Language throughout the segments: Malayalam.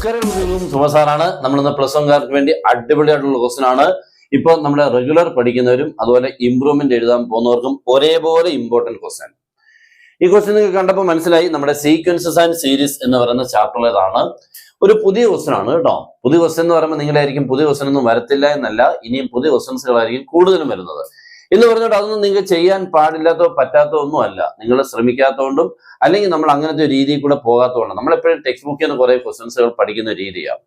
നമസ്കാരം, സുമസാറാണ്. നമ്മളിന്ന് പ്ലസ് വൺകാർക്ക് വേണ്ടി അടിപൊളിയായിട്ടുള്ള ക്വസ്റ്റൻ ആണ്. ഇപ്പൊ നമ്മുടെ റെഗുലർ പഠിക്കുന്നവരും അതുപോലെ ഇംപ്രൂവ്മെന്റ് എഴുതാൻ പോകുന്നവർക്കും ഒരേപോലെ ഇമ്പോർട്ടന്റ് ക്വസ്റ്റൻ. ഈ ക്വസ്റ്റൻ നിങ്ങൾക്ക് കണ്ടപ്പോൾ മനസ്സിലായി നമ്മുടെ സീക്വൻസസ് ആൻഡ് സീരീസ് എന്ന് പറയുന്ന ചാപ്റ്ററിലേതാണ്. ഒരു പുതിയ ക്വസ്റ്റൻ ആണ് കേട്ടോ. പുതിയ ക്വസ്റ്റൻ എന്ന് പറയുമ്പോൾ നിങ്ങളായിരിക്കും പുതിയ ക്വസ്റ്റൻ ഒന്നും വരത്തില്ല എന്നല്ല, ഇനിയും പുതിയ ക്വസ്റ്റൻസുകളായിരിക്കും കൂടുതലും വരുന്നത് എന്ന് പറഞ്ഞിട്ട് അതൊന്നും നിങ്ങൾക്ക് ചെയ്യാൻ പാടില്ലാത്തോ പറ്റാത്തോ ഒന്നും അല്ല. നിങ്ങൾ ശ്രമിക്കാത്തതുകൊണ്ടും അല്ലെങ്കിൽ നമ്മൾ അങ്ങനത്തെ ഒരു രീതിയിൽ കൂടെ പോകാത്തതുകൊണ്ടും നമ്മളെപ്പോഴും ടെക്സ്റ്റ് ബുക്കിൽ നിന്ന് കുറെ ക്വസ്റ്റൻസുകൾ പഠിക്കുന്ന രീതിയാണ്.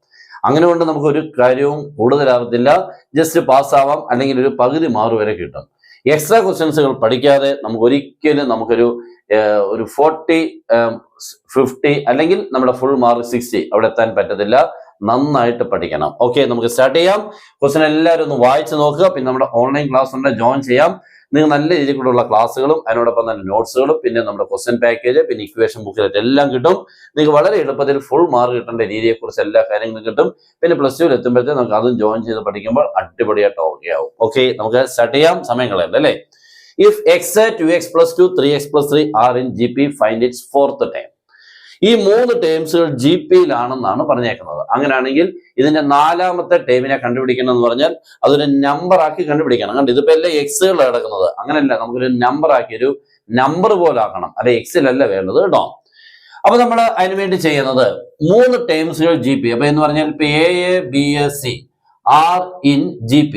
അങ്ങനെ കൊണ്ട് നമുക്ക് ഒരു കാര്യവും കൂടുതലാവത്തില്ല. ജസ്റ്റ് പാസ്സാവാം, അല്ലെങ്കിൽ ഒരു പകുതി മാർക്ക് വരെ കിട്ടും. എക്സ്ട്രാ ക്വസ്റ്റൻസുകൾ പഠിക്കാതെ നമുക്ക് ഒരിക്കലും നമുക്കൊരു 40, 50 അല്ലെങ്കിൽ നമ്മുടെ ഫുൾ മാർക്ക് 60 അവിടെ എത്താൻ പറ്റത്തില്ല. നന്നായിട്ട് പഠിക്കണം. ഓക്കെ, നമുക്ക് സ്റ്റാർട്ട് ചെയ്യാം. ക്വസ്റ്റൻ എല്ലാവരും ഒന്ന് വായിച്ച് നോക്കുക. പിന്നെ നമ്മുടെ ഓൺലൈൻ ക്ലാസ് ഉണ്ട്, ജോയിൻ ചെയ്യാം. നിങ്ങൾ നല്ല രീതിയിലുള്ള ക്ലാസ്സുകളും അതിനോടൊപ്പം തന്നെ നോട്ട്സുകളും പിന്നെ നമ്മുടെ ക്വസ്റ്റൻ പാക്കേജ് പിന്നെ ഇക്വേഷൻ ബുക്കിലെറ്റ് എല്ലാം കിട്ടും. നിങ്ങൾക്ക് വളരെ എളുപ്പത്തിൽ ഫുൾ മാർക്ക് കിട്ടേണ്ട രീതിയെക്കുറിച്ച് എല്ലാ കാര്യങ്ങളും കിട്ടും. പിന്നെ പ്ലസ് ടുവിൽ എത്തുമ്പോഴത്തേക്ക് നമുക്ക് അതും ജോയിൻ ചെയ്ത് പഠിക്കുമ്പോൾ അടിപൊളിയായിട്ട് ഓക്കെ ആവും. ഓക്കെ, നമുക്ക് സ്റ്റാർട്ട് ചെയ്യാം. സമയം കളയണ്ട അല്ലേ. If X 2x + 2 3x + 3 are in GP, find it's fourth time. ഈ 3 ടേംസുകൾ GPയിലാണെന്നാണ് പറഞ്ഞേക്കുന്നത്. അങ്ങനെയാണെങ്കിൽ ഇതിന്റെ 4ാമത്തെ ടേമിനെ കണ്ടുപിടിക്കണം എന്ന് പറഞ്ഞാൽ അതൊരു നമ്പർ ആക്കി കണ്ടുപിടിക്കണം. കണ്ട് ഇതിപ്പോ എല്ലാം എക്സുകൾ കിടക്കുന്നത്, അങ്ങനെയല്ല. നമുക്കൊരു നമ്പർ ആക്കി ഒരു നമ്പർ പോലെ ആക്കണം, അല്ലെ എക്സിലല്ല വേണ്ടത് കേട്ടോ. അപ്പൊ നമ്മൾ അതിനു വേണ്ടി ചെയ്യുന്നത് 3 ടേംസുകൾ GP. അപ്പൊ എന്ന് പറഞ്ഞാൽ ഇപ്പൊ AABSC ആർ ഇൻ GP.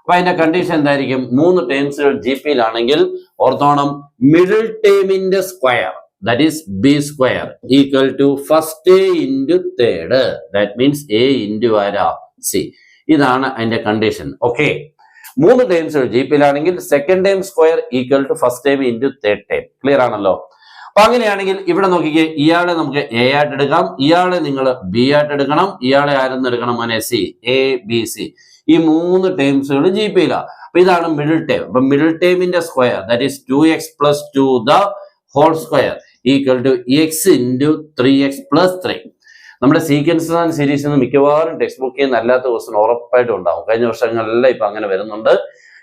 അപ്പൊ അതിന്റെ കണ്ടീഷൻ എന്തായിരിക്കും? 3 ടേംസുകൾ GPയിലാണെങ്കിൽ ഓർത്തോണം, മിഡിൽ ടേമിന്റെ square, that is B square equal to first A into third. That means A into C. ഇതാണ് അതിന്റെ കണ്ടീഷൻ. ഓക്കെ, 3 ടേംസ് GPയിലാണെങ്കിൽ second time square equal to first time into third time. Clear ആണല്ലോ. അപ്പൊ അങ്ങനെയാണെങ്കിൽ ഇവിടെ നോക്കിക്കേ, ഇയാളെ നമുക്ക് A ആയിട്ട് എടുക്കാം, ഇയാളെ നിങ്ങൾ B ആയിട്ട് എടുക്കണം, ഇയാളെ ആരെന്ന് എടുക്കണം? മോനെ C, ABC. ഈ 3 ടേംസുകൾ GPയിലാണ്. അപ്പൊ ഇതാണ് മിഡിൽ ടൈം. അപ്പൊ മിഡിൽ ടൈമിന്റെ square, that is 2x + 2 the whole square equal to x into 3x + 3. നമ്മുടെ സീക്വൻസസ് ആൻഡ് സീരീസ് നിന്ന് മിക്കവാറും ടെക്സ്റ്റ് ബുക്കിൽ നിന്ന് അല്ലാത്ത ക്വസ്റ്റൻ ഉറപ്പായിട്ടും ഉണ്ടാവും. കഴിഞ്ഞ വർഷങ്ങളിലെല്ലാം ഇപ്പൊ അങ്ങനെ വരുന്നുണ്ട്.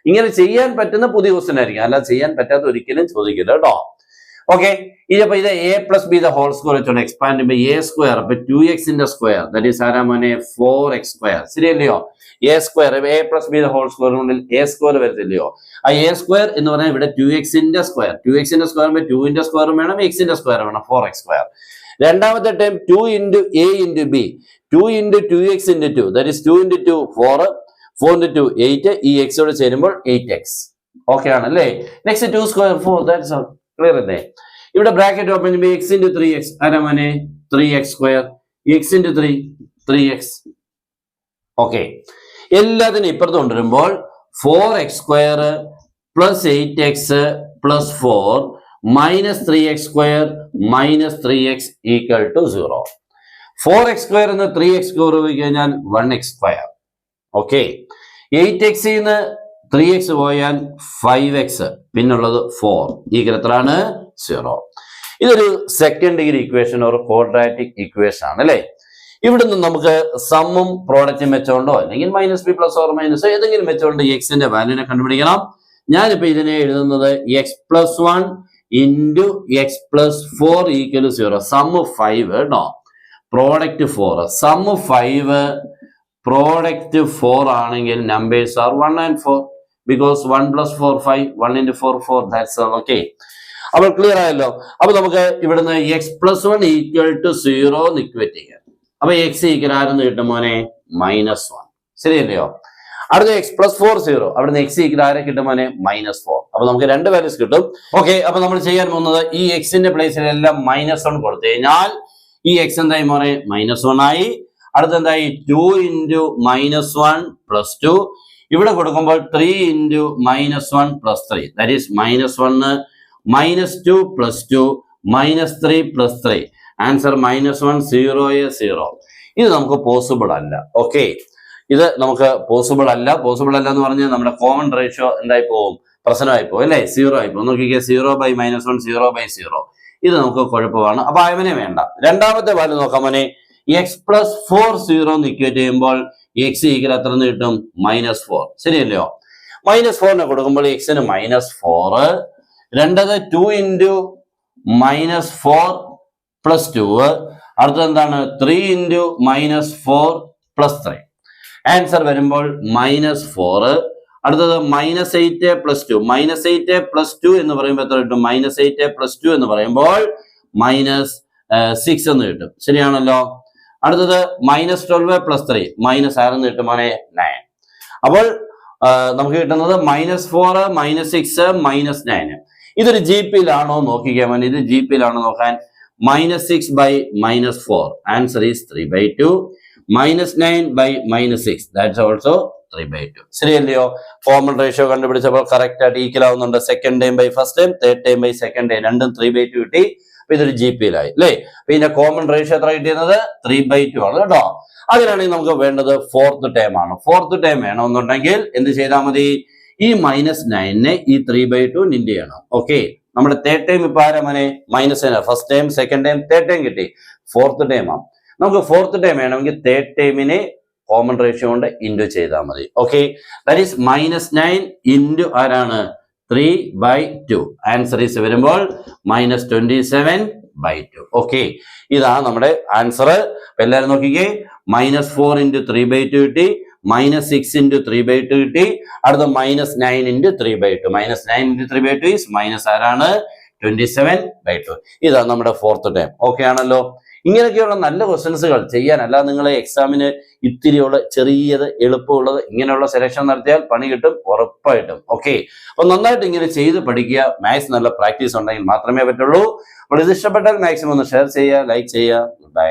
ഇങ്ങനെ ചെയ്യാൻ പറ്റുന്ന പുതിയ ക്വസ്റ്റൻ ആയിരിക്കും, അല്ലാതെ ചെയ്യാൻ പറ്റാത്ത ഒരിക്കലും ചോദിക്കില്ല കേട്ടോ. ഓക്കെ, ഇതിപ്പോ ഇത് A + B the whole square വെച്ചോണ്ട് എക്സ്പാൻഡ് ചെയ്യുമ്പോൾ A സ്ക്വയർ, അപ്പൊ 2x ന്റെ സ്ക്വയർ, ദാറ്റ് ഈസ് ആരാ മോനെ? 4x². ശരിയല്ലയോ? A square, A + B the whole square നുള്ളിൽ A സ്ക്വയർ വരത്തില്ലയോ? ആ A സ്ക്വയർ എന്ന് പറഞ്ഞാൽ ഇവിടെ 2x ന്റെ സ്ക്വയർ, 2x ന്റെ സ്ക്വയർ 2 ന്റെ സ്ക്വയർ വേണം, x ന്റെ സ്ക്വയർ വേണം, 4x². രണ്ടാമത്തെ time 2 into A into B, 2 into 2x into 2, that is 2 into 2 4, 4 into 2 8, ഈ x ഓട് ചേരുമ്പോൾ 8x. ഓക്കെ ആണല്ലേ? Next 2 square 4, that's all. Clear അല്ലേ? ഇവിടെ ബ്രാക്കറ്റ് ഓപ്പൺ ചെയ്യുമ്പോൾ x into 3x, ആരാ മോനെ? 3x², x into 3 3x. Okay, എല്ലാത്തിനും ഇപ്പുറത്ത് കൊണ്ടുവരുമ്പോൾ 4x² + 8x + 4 - 3x² - 3x equal to 0. 4x² എന്ന് 3x² പോയി കഴിഞ്ഞാൽ 1x². ഓക്കെ, 8x നിന്ന് 3x പോയാൽ 5x, പിന്നുള്ളത് 4 ഈക്വൽ എത്രയാണ്? 0. ഇതൊരു സെക്കൻഡ് ഡിഗ്രി ഇക്വേഷൻ ഒരു ക്വാഡ്രാറ്റിക് ഇക്വേഷൻ ആണ് അല്ലേ. ഇവിടുന്ന് നമുക്ക് സമ്മും പ്രോഡക്റ്റും വെച്ചോണ്ടോ അല്ലെങ്കിൽ -b ± ഏതെങ്കിലും വെച്ചോണ്ട് എക്സിന്റെ വാല്യൂനെ കണ്ടുപിടിക്കണം. ഞാനിപ്പോ ഇതിനെ എഴുതുന്നത് x + 1 into x + 4 equal 0. Sum 5 കേട്ടോ, പ്രോഡക്റ്റ് 4. സമ്മ് 5 പ്രോഡക്റ്റ് 4 ആണെങ്കിൽ numbers are 1 and 4 because 1 + 4 5, 1 into 4 4, that's all. Okay, അപ്പോൾ ക്ലിയർ ആയല്ലോ. അപ്പൊ നമുക്ക് ഇവിടുന്ന് x + 1 ഈക്വൽ ടു 0 ഇക്വേറ്റ് ചെയ്യാം. അപ്പൊ x ഈക്വൽ ആരെന്ന് കിട്ടും മോനെ? -1. ശരിയല്ലയോ? അടുത്ത x + 4 0, അവിടുന്ന് x ഈക്വൽ ആരെ കിട്ടും മോനെ? -4. അപ്പൊ നമുക്ക് 2 വാല്യൂസ് കിട്ടും. ഓക്കെ, അപ്പൊ നമ്മൾ ചെയ്യാൻ പോകുന്നത് ഈ എക്സിന്റെ പ്ലേസിലെല്ലാം -1 കൊടുത്തു കഴിഞ്ഞാൽ ഈ x എന്തായി മോനെ? -1 ആയി. അടുത്ത എന്തായി? 2 into -1 + 2. ഇവിടെ കൊടുക്കുമ്പോൾ 3 into -1 + 3, that is -1 -2 + 2 -3 + 3. ആൻസർ -1 0 0. ഇത് നമുക്ക് പോസിബിൾ അല്ല. ഓക്കെ, ഇത് നമുക്ക് പോസിബിൾ അല്ല. പോസിബിൾ അല്ല എന്ന് പറഞ്ഞാൽ നമ്മുടെ കോമൺ റേഷ്യോ എന്തായി പോകും? പ്രശ്നമായി പോകും അല്ലേ? 0 ആയി പോകും. നോക്കിക്കേ, 0/-1 0/0. ഇത് നമുക്ക് കുഴപ്പമാണ്. അപ്പൊ അവനെ വേണ്ട. രണ്ടാമത്തെ വാല്യൂ നോക്കാം മോനെ. x + 4 0 ഇക്വേറ്റ് ചെയ്യുമ്പോൾ x ഈക്വൽ എത്ര കിട്ടും? -4. ശരിയല്ലയോ? -4 കൊടുക്കുമ്പോൾ എക്സിന് -4. രണ്ടത് 2 into -4 + 2. അടുത്തത് എന്താണ്? 3 ഇൻറ്റു -4 + 3. ആൻസർ വരുമ്പോൾ -4. അടുത്തത് -8 + 2. -8 + 2 എന്ന് പറയുമ്പോൾ എത്ര കിട്ടും? -8 + 2 എന്ന് പറയുമ്പോൾ -6 എന്ന് കിട്ടും. ശരിയാണല്ലോ. അടുത്തത് -12 + 3. -6 എന്ന് കിട്ടും മോനെ 9. അപ്പോൾ നമുക്ക് കിട്ടുന്നത് -4 -6 -9. ഇതൊരു GPയിലാണോ നോക്കിക്കാൻ വേണ്ടി, ഇത് GPയിലാണോ നോക്കാൻ? -6/-4. Answer is 3/2. -9/-6. That's also 3/2. ശരിയല്ലയോ? കോമൺ റേഷ്യോ കണ്ടുപിടിച്ചപ്പോൾ കറക്റ്റ് ആയിട്ട് ഈക്വൽ ആവുന്നുണ്ട്. Second time by first time, third time by second time, രണ്ടും 3/2 കിട്ടി. അപ്പൊ ഇതൊരു GPയിലായി അല്ലേ? പിന്നെ കോമൺ റേഷ്യോ എത്ര കിട്ടിയത്? 3/2 ആണ് കേട്ടോ. അങ്ങനെയാണെങ്കിൽ നമുക്ക് വേണ്ടത് ഫോർത്ത് ടൈം ആണ്. ഫോർത്ത് ടൈം വേണമെന്നുണ്ടെങ്കിൽ എന്ത് ചെയ്താൽ മതി? ഈ -9നെ ഈ 3/2 നിന്റ് ചെയ്യണം. ഓക്കെ, നമ്മുടെ തേർഡ് ടൈം ഇപ്പൊ ആരാ മോനെ? -9. First time, second time, third time കിട്ടി. ഫോർത്ത് ടൈം ആണ്. നമുക്ക് ഫോർത്ത് ടൈം വേണമെങ്കിൽ തേർഡ് ടൈമിനെ കോമൺ റേഷ്യോ കൊണ്ട് ഇൻറ്റു ചെയ്താൽ മതി. ഓക്കെ, ദാറ്റ് ഈസ് -9 ഇൻറ്റു ആരാണ്? 3/2. ആൻസർ ഈസ് വരുമ്പോൾ -27/2. ഓക്കെ, ഇതാണ് നമ്മുടെ ആൻസർ. എല്ലാവരും നോക്കിക്കേ. -4 ഇൻറ്റു 3/2 കിട്ടി, -6 ഇൻറ്റു 3/2 കിട്ടി, അടുത്ത -9 ഇൻറ്റു 3/2. -9 ഇൻറ്റു 3/2 ഈസ് ആരാണ്? 27/2. ഇതാണ് നമ്മുടെ ഫോർത്ത് ടൈം. ഓക്കെ ആണല്ലോ. ഇങ്ങനെയൊക്കെയുള്ള നല്ല ക്വസ്റ്റ്യൻസുകൾ ചെയ്യാൻ, അല്ലാതെ നിങ്ങളെ എക്സാമിന് ഇത്തിരിയുള്ള ചെറിയത് എളുപ്പമുള്ളത് ഇങ്ങനെയുള്ള സെലക്ഷൻ നടത്തിയാൽ പണി കിട്ടും ഉറപ്പായിട്ടും. ഓക്കെ, അപ്പൊ നന്നായിട്ട് ഇങ്ങനെ ചെയ്ത് പഠിക്കുക. മാത്സ് നല്ല പ്രാക്ടീസ് ഉണ്ടെങ്കിൽ മാത്രമേ പറ്റുള്ളൂ. അപ്പോൾ ഇത് ഇഷ്ടപ്പെട്ടാൽ മാക്സിമം ഒന്ന് ഷെയർ ചെയ്യുക, ലൈക്ക് ചെയ്യുക. ബൈ.